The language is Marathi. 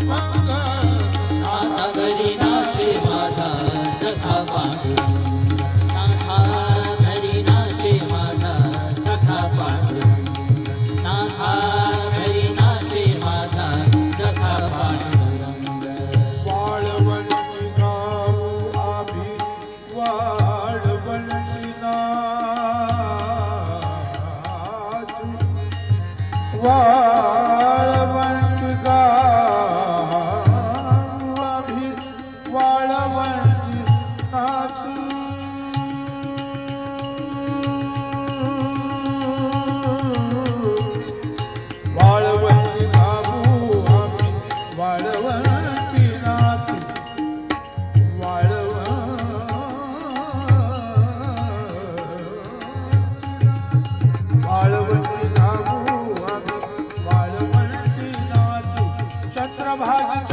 अभंग नाथा घरी नाचे माझा सखा पांडुरंग नाथा घरी नाचे माझा सखा पांडुरंग नाथा घरी नाचे माझा सखा पांडुरंग वाळवंटी गाऊ आम्ही वाळवंटी नाचू वाळवंटी गाऊ आम्ही वाळवंटी नाचू वाळवंटी गाऊ आम्ही वाळवंटी नाचू वाळवंटी गाऊ आम्ही वाळवंटी नाचू चंद्रभागी